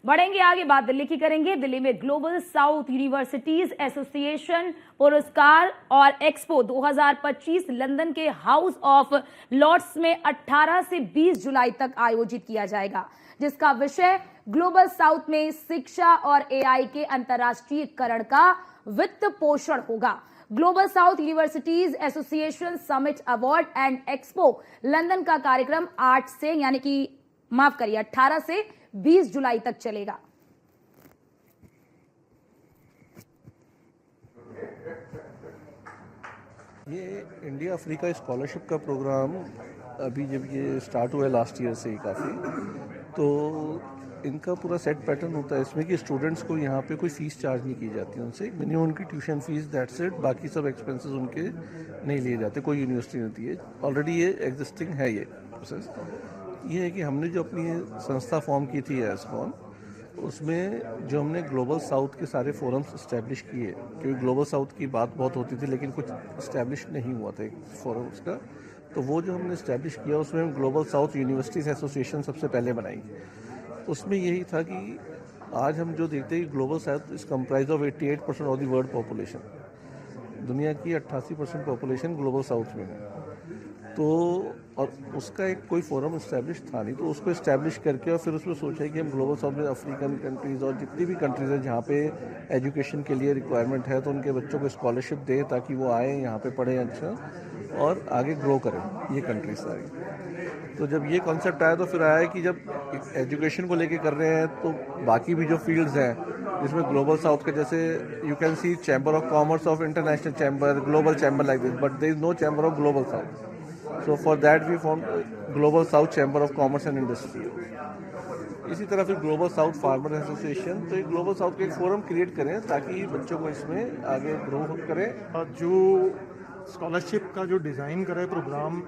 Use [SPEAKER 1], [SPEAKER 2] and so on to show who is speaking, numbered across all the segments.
[SPEAKER 1] बढ़ेंगे आगे, बात दिल्ली की करेंगे। दिल्ली में ग्लोबल साउथ यूनिवर्सिटीज एसोसिएशन पुरस्कार और एक्सपो 2025 लंदन के हाउस ऑफ लॉर्ड्स में 18 से 20 जुलाई तक आयोजित किया जाएगा, जिसका विषय ग्लोबल साउथ में शिक्षा और एआई के अंतर्राष्ट्रीयकरण का वित्त पोषण होगा। Global south universities association summit award and expo London का कार्यक्रम 8 से 18 से 20 जुलाई तक चलेगा।
[SPEAKER 2] ये इंडिया अफ्रीका स्कॉलरशिप का प्रोग्राम अभी जब ये स्टार्ट हुआ है लास्ट ईयर से ही काफ़ी, तो इनका पूरा सेट पैटर्न होता है इसमें कि स्टूडेंट्स को यहाँ पे कोई फ़ीस चार्ज नहीं की जाती उनसे, मिनिमम उनकी ट्यूशन फीस, दैट्स इट। बाकी सब एक्सपेंसेस उनके नहीं लिए जाते, कोई यूनिवर्सिटी नहीं होती है। ऑलरेडी ये एग्जिस्टिंग है ये प्रोसेस। ये है कि हमने जो अपनी संस्था फॉर्म की थी एसकॉन, उसमें जो हमने ग्लोबल साउथ के सारे फोरम्स इस्टेब्लिश किए, क्योंकि ग्लोबल साउथ की बात बहुत होती थी लेकिन कुछ इस्टेब्लिश नहीं हुआ था फोरम्स का, तो वो जो हमने इस्टेब्लिश किया उसमें हम ग्लोबल साउथ यूनिवर्सिटीज एसोसिएशन सबसे पहले बनाई। उसमें यही था कि आज हम जो देखते हैं कि global south is comprise of 88% of the world population. दुनिया की 88% पॉपुलेशन ग्लोबल साउथ में है, तो और उसका एक कोई फोरम इस्टेब्लिश था नहीं, तो उसको इस्टेब्लिश करके और फिर उसमें सोचा कि हम ग्लोबल साउथ में अफ्रीकन कंट्रीज़ और जितनी भी कंट्रीज़ हैं जहाँ पे एजुकेशन के लिए रिक्वायरमेंट है, तो उनके बच्चों को स्कॉलरशिप दें ताकि वो आएँ यहाँ पे पढ़ें अच्छा और आगे ग्रो करें ये कंट्रीज सारी। तो जब ये कॉन्सेप्ट आया तो फिर आया कि जब एजुकेशन को लेके कर रहे हैं तो बाकी भी जो फील्ड्स हैं जिसमें ग्लोबल साउथ के, जैसे you can see chamber of commerce of international chamber, global chamber like this, but there is no chamber of global south. So for that we formed Global South Chamber of Commerce and Industry। इसी तरह फिर global south farmer association, तो एक global south का एक forum create करें ताकि बच्चों को इसमें आगे ग्रो करें।
[SPEAKER 3] जो स्कॉलरशिप का जो डिज़ाइन करा है प्रोग्राम,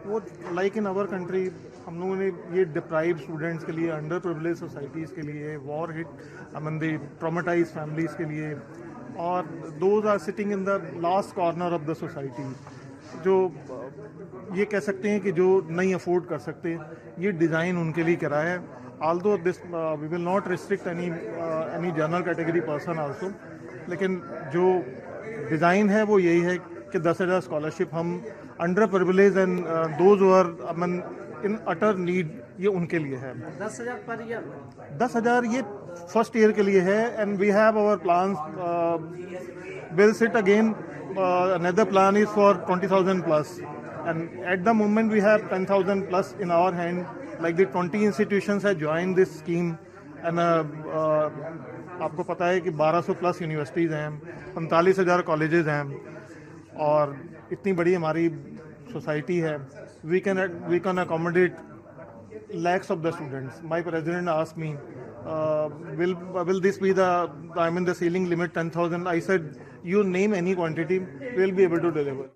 [SPEAKER 3] वो लाइक इन आवर कंट्री हम लोगों ने ये डिप्राइव स्टूडेंट्स के लिए, अंडर प्रिविलेज सोसाइटीज़ के लिए, war hit the traumatise families के लिए, और those are sitting in the last corner of the society, जो ये कह सकते हैं कि जो नहीं अफोर्ड कर सकते, ये डिज़ाइन उनके लिए करा है। Although this we will not restrict any general category person also, लेकिन जो डिज़ाइन है वो यही है कि 10,000 स्कॉलरशिप हम under privilege and those who are in utter need, ये उनके लिए है।
[SPEAKER 4] 10,000 पर ईयर,
[SPEAKER 3] 10,000 ये फर्स्ट ईयर के लिए है। And we have our plans, will sit again, another plan is for 20,000 plus, and at the moment we have 10,000 plus in our hand, like the 20 institutions have joined this scheme, and आपको पता है कि 1200 plus universities हैं, 45,000 colleges हैं, और इतनी बड़ी हमारी सोसाइटी है। We can accommodate lakhs of the students. My president asked me, will this be the ceiling limit 10,000? I said, you name any quantity, we'll be able to deliver.